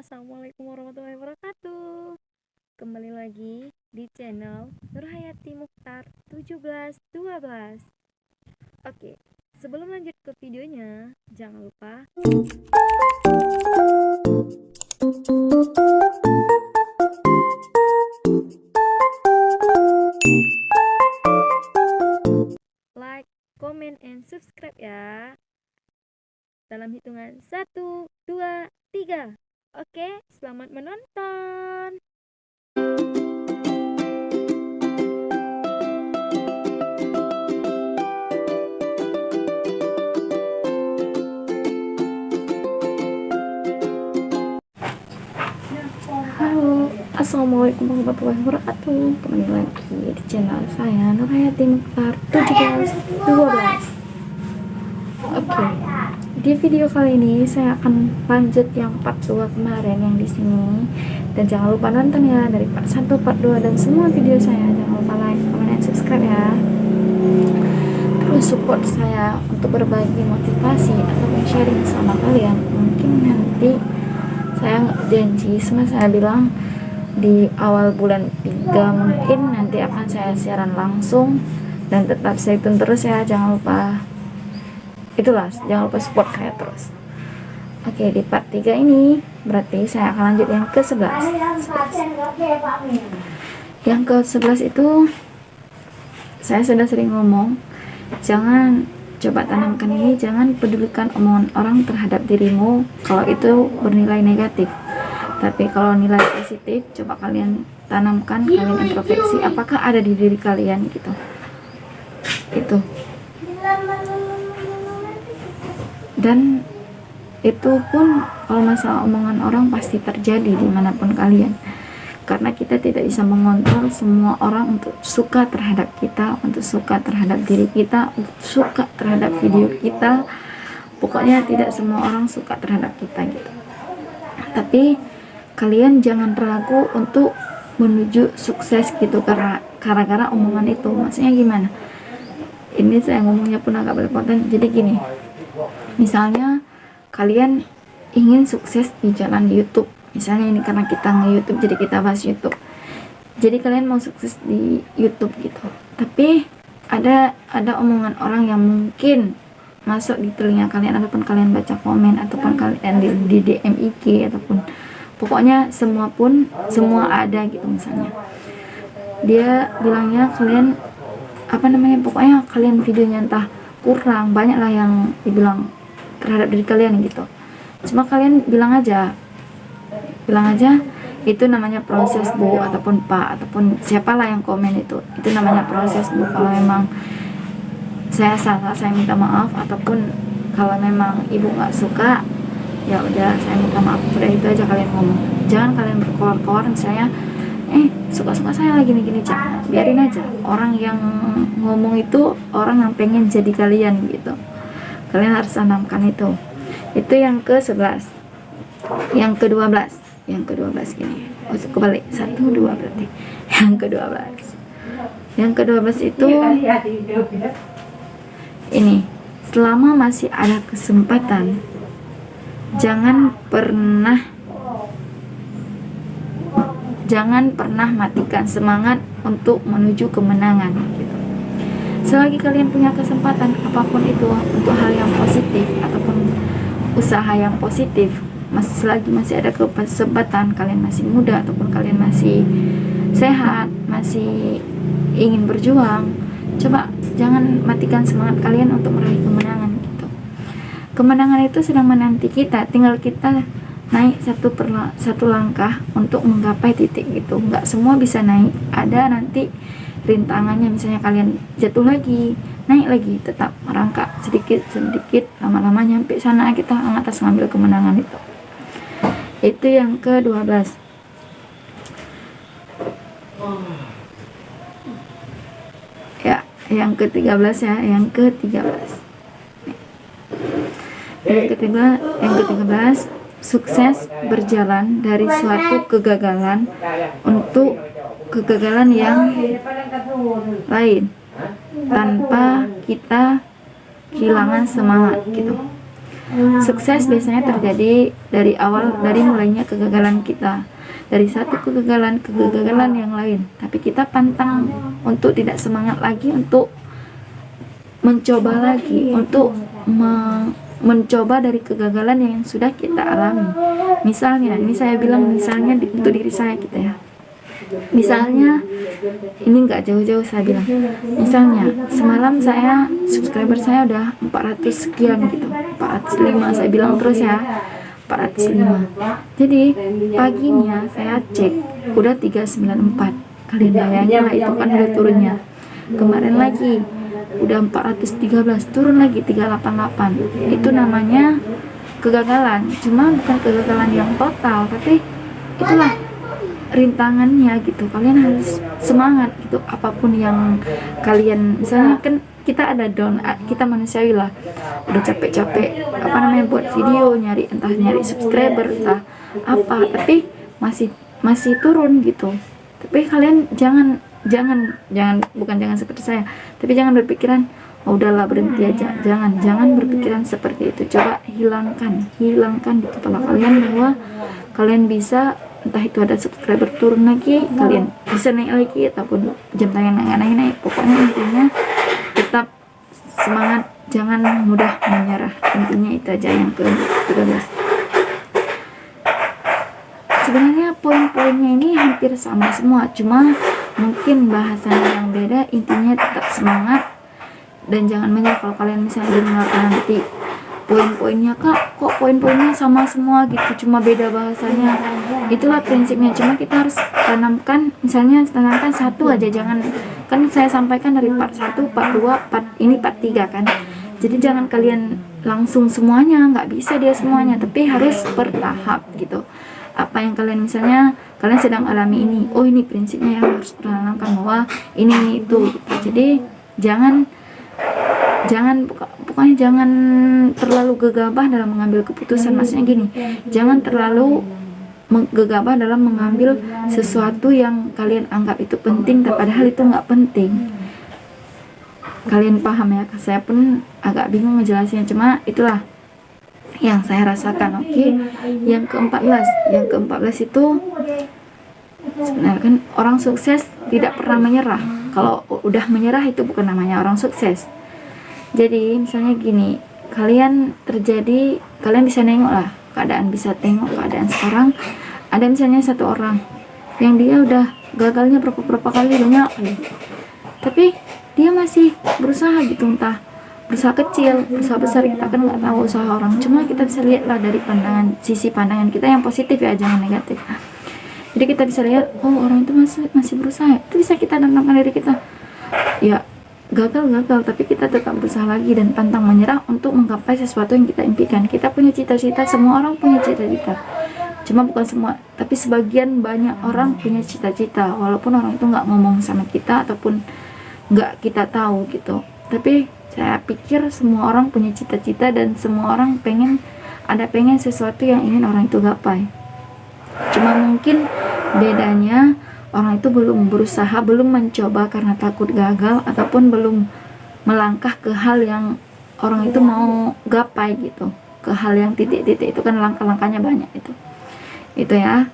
Assalamualaikum warahmatullahi wabarakatuh. Kembali lagi di channel Nurhayati Mukhtar 1712. Oke, sebelum lanjut ke videonya, jangan lupa like, comment, and subscribe ya. Dalam hitungan 1, 2, 3. Oke, selamat menonton. Halo, assalamualaikum warahmatullahi wabarakatuh. Kembali lagi di channel saya Nurhayati Mukhtar 1712. Oke, di video kali ini saya akan lanjut yang part 2 kemarin yang di sini. Dan jangan lupa nonton ya dari part 1, part 2 dan semua video saya. Jangan lupa like, comment, dan subscribe ya. Terus support saya untuk berbagi motivasi atau sharing sama kalian. Mungkin nanti saya janji sama saya bilang di awal bulan 3 mungkin nanti akan saya siaran langsung, dan tetap stay tune terus ya. Jangan lupa jangan lupa support saya terus. Oke, di part 3 ini berarti saya akan lanjut yang ke-11. Yang ke-11 itu saya sudah sering ngomong, jangan coba tanamkan ini, jangan pedulikan omongan orang terhadap dirimu kalau itu bernilai negatif. Tapi kalau nilai positif, coba kalian tanamkan, kalian introspeksi apakah ada di diri kalian gitu. Itu. Dan itu pun kalau masalah omongan orang pasti terjadi dimanapun kalian, karena kita tidak bisa mengontrol semua orang untuk suka terhadap kita, untuk suka terhadap diri kita, untuk suka terhadap video kita. Pokoknya tidak semua orang suka terhadap kita gitu. Tapi kalian jangan ragu untuk menuju sukses gitu karena gara-gara omongan itu. Maksudnya gimana? Ini saya ngomongnya pun agak berpotensi. Jadi gini, misalnya kalian ingin sukses di jalan YouTube, misalnya ini karena kita nge-YouTube jadi kita bahas YouTube. Jadi kalian mau sukses di YouTube gitu, tapi ada omongan orang yang mungkin masuk di telinga kalian, ataupun kalian baca komen, ataupun kalian di DM IG, ataupun pokoknya semua ada gitu. Misalnya dia bilangnya kalian pokoknya kalian videonya entah kurang, banyak lah yang dibilang terhadap diri kalian gitu. Cuma kalian bilang aja itu namanya proses bu, ataupun pak, ataupun siapalah yang komen itu namanya proses bu. Kalau memang saya salah, saya minta maaf, ataupun kalau memang ibu nggak suka, ya udah saya minta maaf, udah itu aja kalian ngomong. Jangan kalian berkoar-koar misalnya suka-suka saya lagi gini, jangan, biarin aja. Orang yang ngomong itu orang yang pengen jadi kalian gitu. Kalian harus tanamkan itu yang ke-11. Yang ke-12 gini, kebalik 1, 2 berarti yang ke-12 itu ini, selama masih ada kesempatan jangan pernah matikan semangat untuk menuju kemenangan gitu. Selagi kalian punya kesempatan apapun itu untuk hal yang positif ataupun usaha yang positif, selagi masih ada kesempatan, kalian masih muda ataupun kalian masih sehat, masih ingin berjuang, coba jangan matikan semangat kalian untuk meraih kemenangan gitu. Kemenangan itu sedang menanti kita, tinggal kita naik satu langkah untuk menggapai titik gitu. Nggak semua bisa naik, ada nanti rintangannya. Misalnya kalian jatuh lagi, naik lagi, tetap merangkak sedikit lama-lama nyampe sana, kita atas ngambil kemenangan itu yang ke-12. Ya, yang ke-13 ya, yang ke-13 sukses berjalan dari suatu kegagalan untuk kegagalan yang lain tanpa kita kehilangan semangat gitu. Sukses biasanya terjadi dari awal, dari mulainya kegagalan kita, dari satu kegagalan ke kegagalan yang lain. Tapi kita pantang untuk tidak semangat lagi untuk mencoba lagi, untuk mencoba dari kegagalan yang sudah kita alami. Misalnya, ini saya bilang misalnya untuk diri saya gitu ya. Misalnya ini nggak jauh-jauh, saya bilang misalnya semalam subscriber saya udah 400 sekian gitu, 405 saya bilang terus ya, 405. Jadi paginya saya cek udah 394. Kalian bayangin lah, itu kan udah turunnya. Kemarin lagi udah 413, turun lagi 388. Itu namanya kegagalan. Cuma bukan kegagalan yang total, tapi itulah rintangannya gitu. Kalian harus semangat gitu, apapun yang kalian, misalnya kan kita ada down, kita manusiawi lah, udah capek-capek buat video, entah nyari subscriber, entah apa, tapi masih turun gitu. Tapi kalian jangan bukan jangan seperti saya, tapi jangan berpikiran oh udahlah berhenti aja. Jangan berpikiran seperti itu. Coba hilangkan di kepala kalian bahwa kalian bisa, entah itu ada subscriber turun lagi, kalian bisa naik lagi, ataupun jam tayang naik. Pokoknya intinya tetap semangat, jangan mudah menyerah. Intinya itu aja yang ke-13. Sebenarnya poin-poinnya ini hampir sama semua, cuma mungkin bahasanya yang beda. Intinya tetap semangat dan jangan menyerah. Kalau kalian misalnya dengar nanti poin-poinnya, kok poin-poinnya sama semua gitu, cuma beda bahasanya, itulah prinsipnya. Cuma kita harus tanamkan satu aja, jangan, kan saya sampaikan dari part 1, part 2, ini part 3 kan. Jadi jangan kalian langsung semuanya, nggak bisa dia semuanya, tapi harus bertahap gitu. Apa yang kalian misalnya kalian sedang alami ini, oh ini prinsipnya yang harus tanamkan, bahwa ini itu gitu. Jadi pokoknya jangan terlalu gegabah dalam mengambil keputusan. Maksudnya gini, jangan terlalu gegabah dalam mengambil sesuatu yang kalian anggap itu penting, padahal itu nggak penting. Kalian paham ya? Saya pun agak bingung ngejelasinnya, cuma itulah yang saya rasakan. Oke. Yang ke-14 itu sebenarnya kan orang sukses tidak pernah menyerah. Kalau udah menyerah itu bukan namanya orang sukses. Jadi misalnya gini, kalian bisa nengok lah keadaan, bisa tengok keadaan sekarang. Ada misalnya satu orang yang dia udah gagalnya berapa kali, banyak kali, tapi dia masih berusaha gitu, entah berusaha kecil, berusaha besar, kita kan nggak tahu usaha orang. Cuma kita bisa lihat lah dari sisi pandangan kita yang positif ya, jangan negatif. Jadi kita bisa lihat, oh orang itu masih berusaha, itu bisa kita tanamkan diri kita. Ya gagal, tapi kita tetap berusaha lagi dan pantang menyerah untuk menggapai sesuatu yang kita impikan. Kita punya cita-cita, semua orang punya cita-cita, cuma bukan semua, tapi sebagian banyak orang punya cita-cita, walaupun orang itu nggak ngomong sama kita ataupun nggak kita tahu gitu. Tapi saya pikir semua orang punya cita-cita dan semua orang pengen sesuatu yang ingin orang itu gapai. Cuma mungkin bedanya orang itu belum berusaha, belum mencoba karena takut gagal, ataupun belum melangkah ke hal yang orang itu mau gapai gitu, ke hal yang titik-titik itu kan langkah-langkahnya banyak itu ya.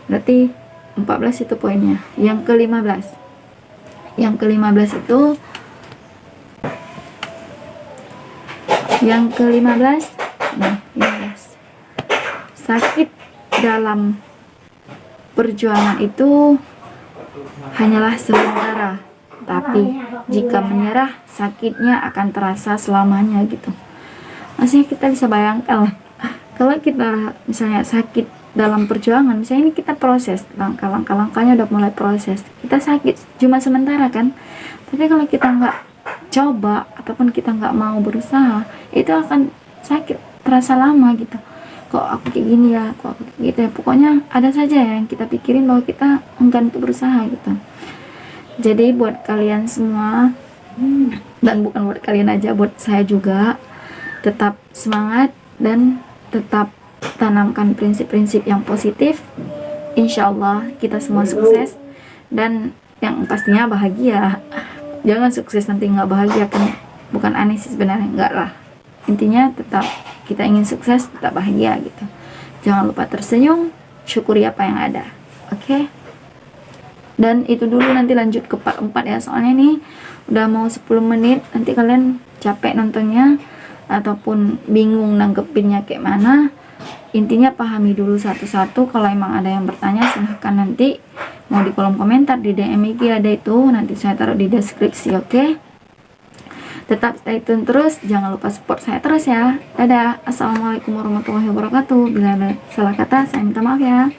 Berarti 14 itu poinnya. Yang ke-15 itu sakit dalam perjuangan itu hanyalah sementara, tapi jika menyerah sakitnya akan terasa selamanya gitu. Maksudnya kita bisa bayangkan lah, kalau kita misalnya sakit dalam perjuangan, misalnya ini kita proses, langkahnya udah mulai proses, kita sakit cuma sementara kan. Tapi kalau kita nggak coba ataupun kita nggak mau berusaha, itu akan sakit terasa lama gitu. Kok aku kayak gini ya, kok aku kayak gitu ya. Pokoknya ada saja yang kita pikirin bahwa kita enggan untuk berusaha gitu. Jadi buat kalian semua, dan bukan buat kalian aja, buat saya juga, tetap semangat dan tetap tanamkan prinsip-prinsip yang positif. Insya Allah kita semua sukses, dan yang pastinya bahagia. Jangan sukses nanti nggak bahagia, kan bukan aneh sih sebenarnya, enggak lah. Intinya tetap kita ingin sukses, tetap bahagia gitu. Jangan lupa tersenyum, syukuri apa yang ada. Oke? Dan itu dulu, nanti lanjut ke part 4 ya, soalnya nih udah mau 10 menit, nanti kalian capek nontonnya ataupun bingung nanggepinnya kayak mana. Intinya pahami dulu satu-satu. Kalau emang ada yang bertanya, silahkan nanti mau di kolom komentar, di DM IG ada itu, nanti saya taruh di deskripsi. Oke? Tetap stay tune terus, jangan lupa support saya terus ya. Dadah, assalamualaikum warahmatullahi wabarakatuh. Bila ada salah kata, saya minta maaf ya.